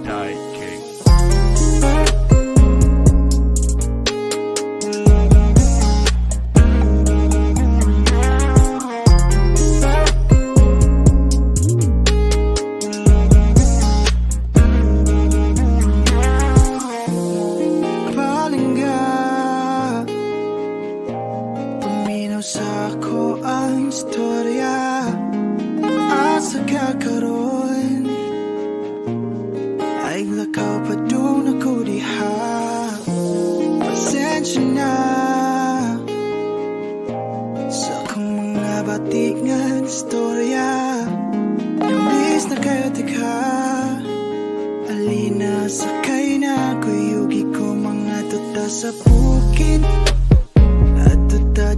Night King. Sa ako ang istorya asa kakaroon ay lakaw pa doon ako diha. Pasensya na sa akong mga batik nga istorya. Namiss na kayo tika alina sakay na kuyugi ko mga tuta sa bukid at tuta